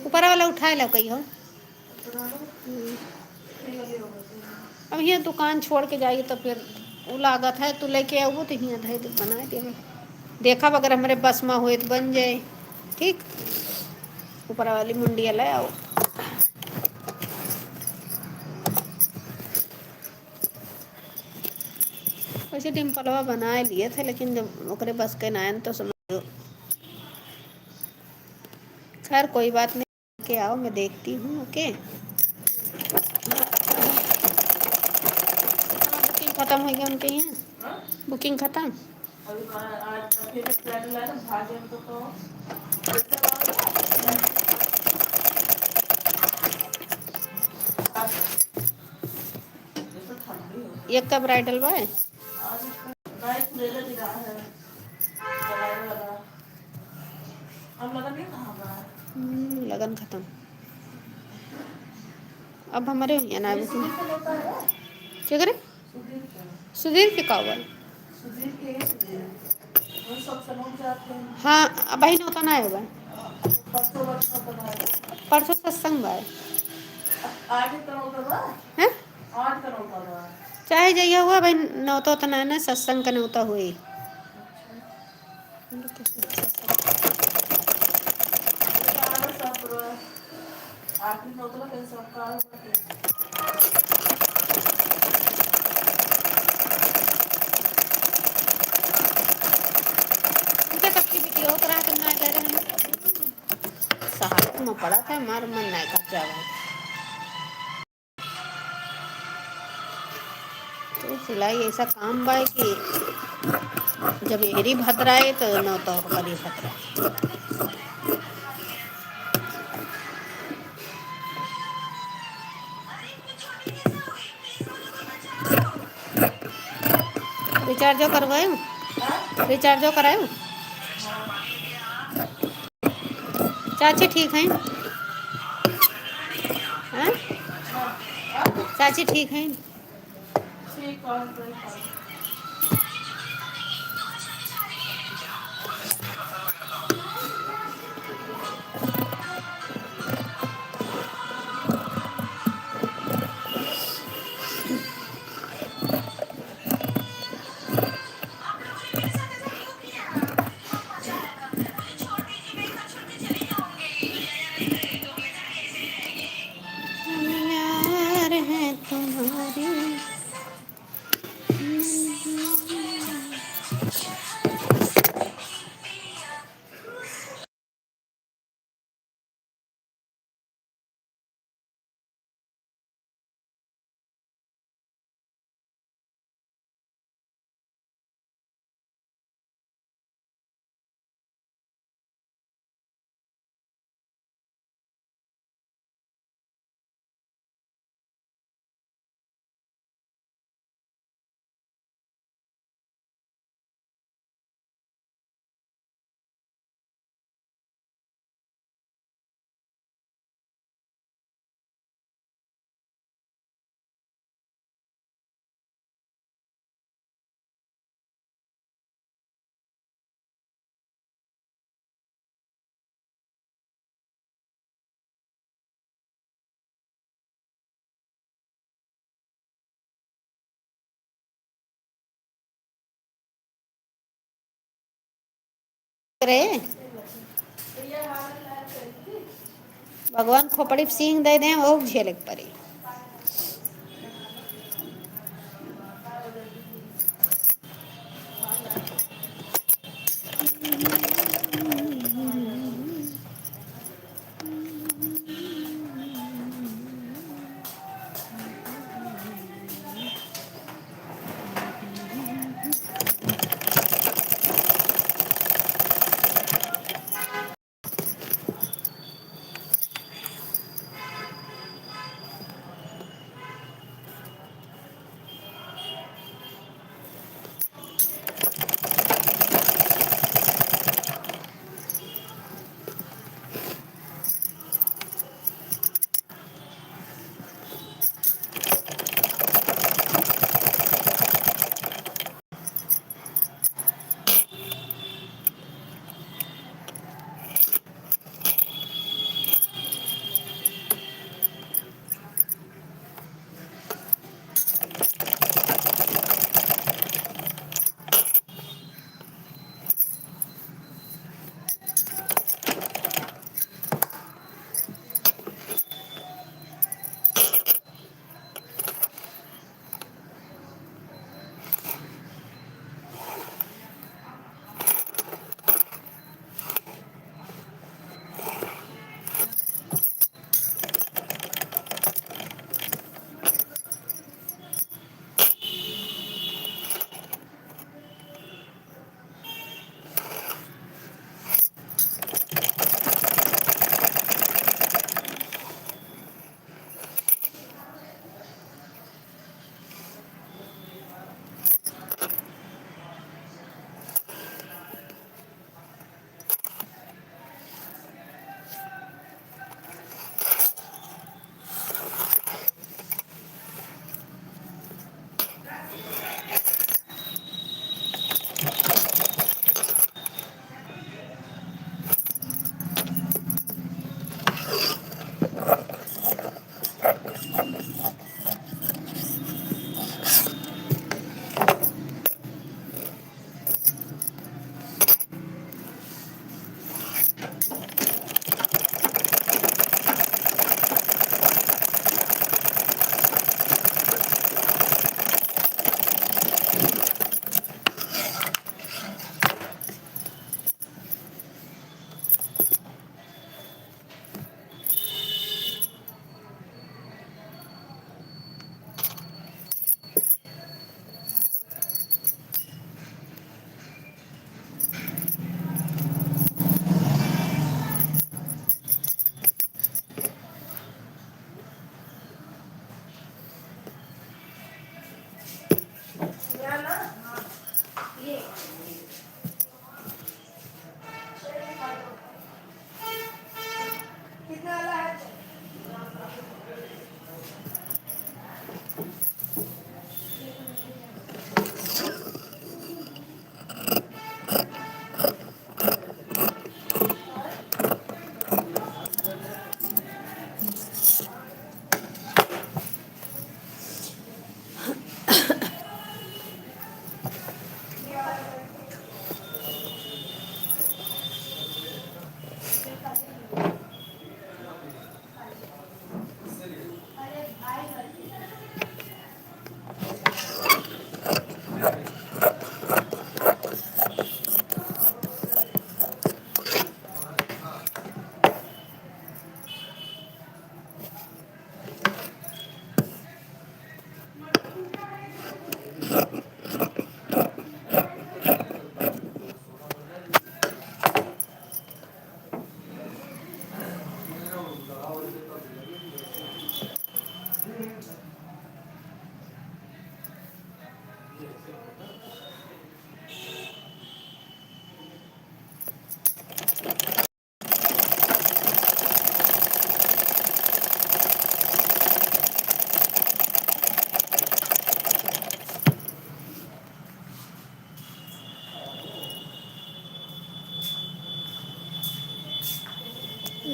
ऊपर वाला उठा लो कही हो। अब यहाँ दुकान छोड़ के जाइए तो फिर वो लागत है, तो लेके आओ तो यहाँ धै बना देवे। देखा अगर हमारे बस में हुए तो बन जाए। ठीक, ऊपर वाली मुंडिया ले आओ। वैसे डिम्पलवा बनाए लिए थे, लेकिन जब ओकरे बस के ना आए तो समझ लो। खैर कोई बात नहीं, के आओ मैं देखती हूँ। ओके, बुकिंग ख़त्म हो गया उनके यहाँ। बुकिंग ख़त्म। एक का ब्राइडल बा है। लगन ख़त्म। अब हमारे यहाँ ना बुकिंग क्या करे। सुधीर के का हुआ। हाँ, अब बहन होता ना है। परसों सत्संग बा है। चाहे जाइए हुआ भाई, नौता उतना है ना, सत्संग का नौता हुई। सहारत में पड़ा था, मार मन नहीं कर जावा। तो सिलाई ऐसा काम बा कि जब एरी भद्राए तो न तो करी भद्रा। रिचार्जो करवायो, रिचार्जो करायो। चाची ठीक हैं? हाँ? चाची ठीक हैं? यार है तुम्हारी। रे भगवान खोपड़ी सींग दे दें वो झेलक पड़ी।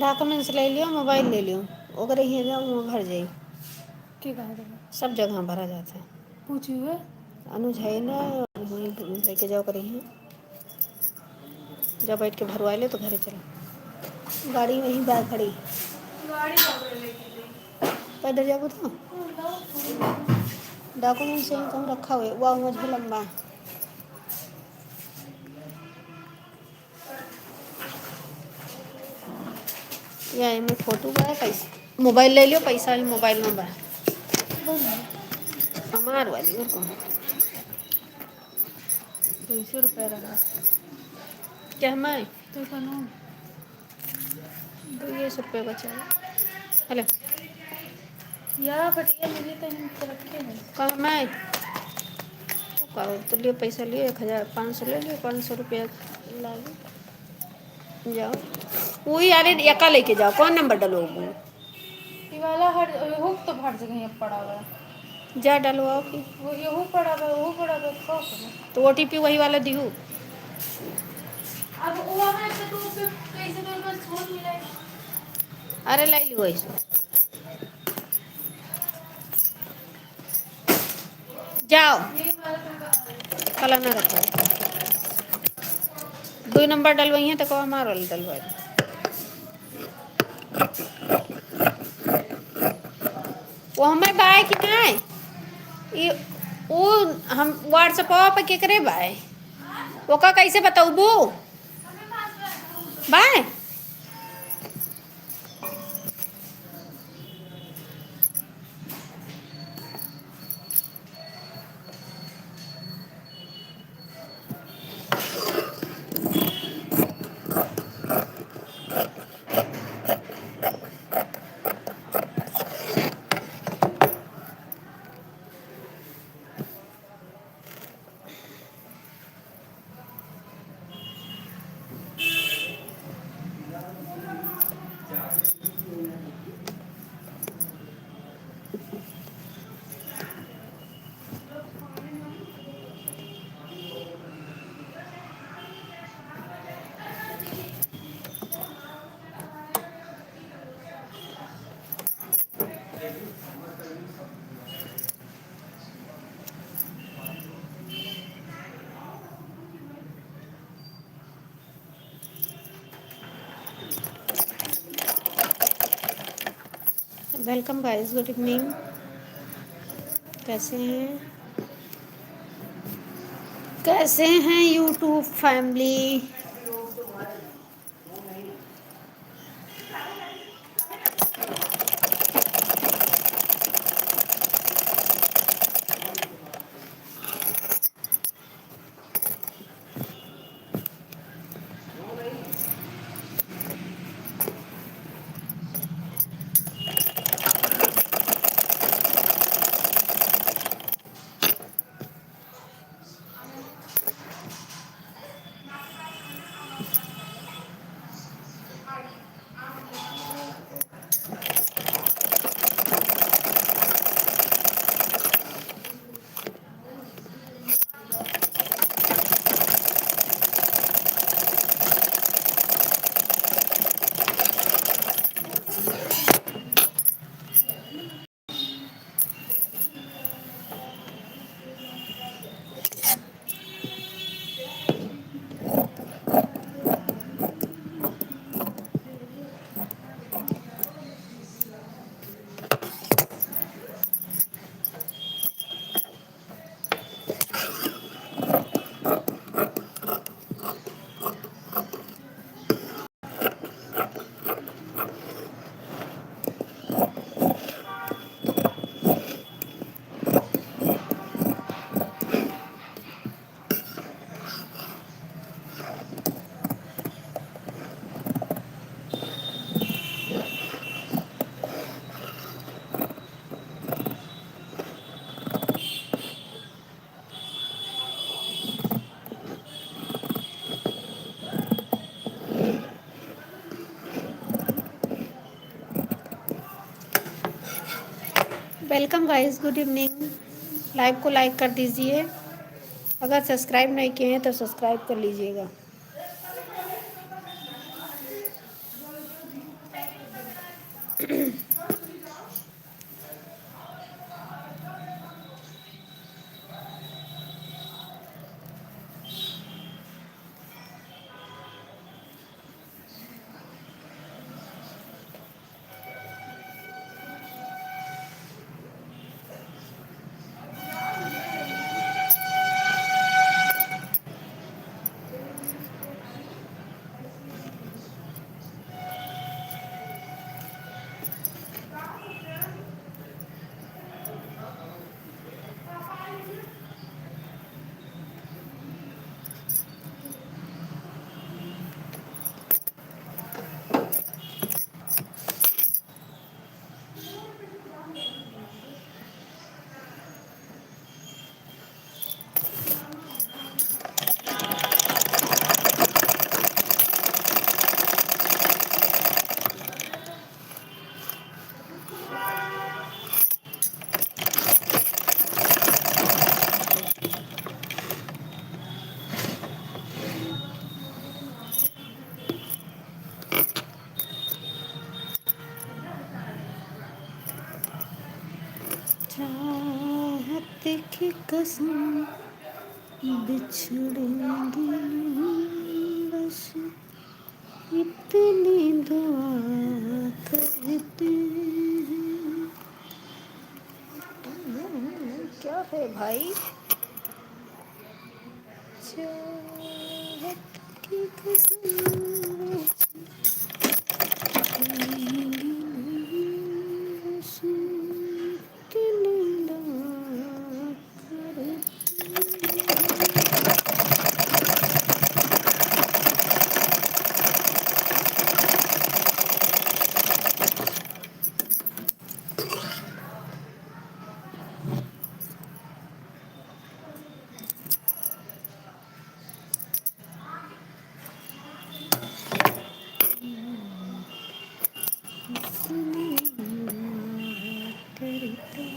डॉक्यूमेंट्स ले लियो, मोबाइल ले लियो, ओकरे ही जाऊँ भर जाई के कहा सब जगह भरा जाता है। पूछिए अनुज है ना, वहीं लेके जाओ करी हैं, जब बैठ के भरवा ले तो घरे चलो, गाड़ी वहीं बाहर खड़ी, गाड़ी पैदल जाओ तो डॉक्यूमेंट्स यहीं कहूँ रखा हुआ है, वह मुझे लंबा या में फोटो बा पैसा, मोबाइल ले लियो, पैसा ही मोबाइल में बा हमार वाली और कौन 200 रुपया रहा क्या मैं तो कनो 200 रुपये बचा हेलो या बटिया मिली तो हम रखे हैं कहाँ मैं तो लियो पैसा लियो 1500 ले लियो 500 रुपया लागे जाओ वही यार एका लेके जाओ, कौन नंबर डलोगे ये वाला हर हुक तो हर जगह पड़ा हुआ है, जा डलवाओ फिर वो ये पड़ा हुआ वो पड़ा हुआ तो OTP वही वाला दिहू अब वो है तो कैसे तो बस छोड़ मिला अरे ले लो ऐसे जाओ कल ना रखो 2 नंबर डलवाई हैं तो कब हमारा डलवा वो हमें बाय कि नहीं ये वो हम व्हाट्सएप पे के करे बाय वो का कैसे बताऊ बू bye welcome guys, good evening. कैसे हैं कैसे हैं YouTube family. Welcome guys, good evening. Live को लाइक कर दीजिए, अगर सब्सक्राइब नहीं किए हैं तो सब्सक्राइब कर लीजिएगा। चाहत की कसम बिछड़ेंगे नहीं, बस इतनी दुआ करते हैं। क्या है भाई? चाहत की कसम बिछड़ेंगे नहीं, बस इतनी दुआ करते हैं।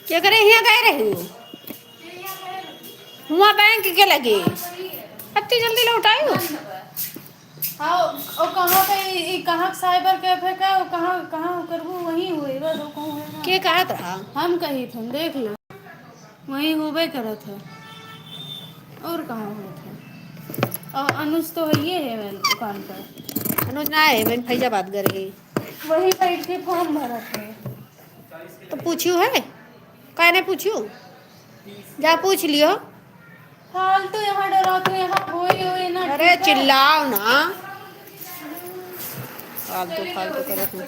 क्या करे यहाँ गए रहे हो? वहाँ बैंक के लगे इतनी जल्दी लौट आई हो? हाँ और कहाँ पे कहाँ साइबर कैफे का कहाँ कहाँ करबू वहीं हुए बस वो कहूँ है ना। के कहा था? हम कही थे देख लो वहीं होबे करत है और कहाँ हुए थे। और अनुज तो है ये है दुकान पर। अनुज ना है, मैंने फैजाबाद गए रही। वहीं बैठ के फॉर्म भरा थे। तो पूछियो है? काय ने पूछियो? जा पूछ लियो। फालतू यहाँ डरा तो यहाँ होई ना। अरे चिल्लाओ ना, फालतू फालतू करत हूँ।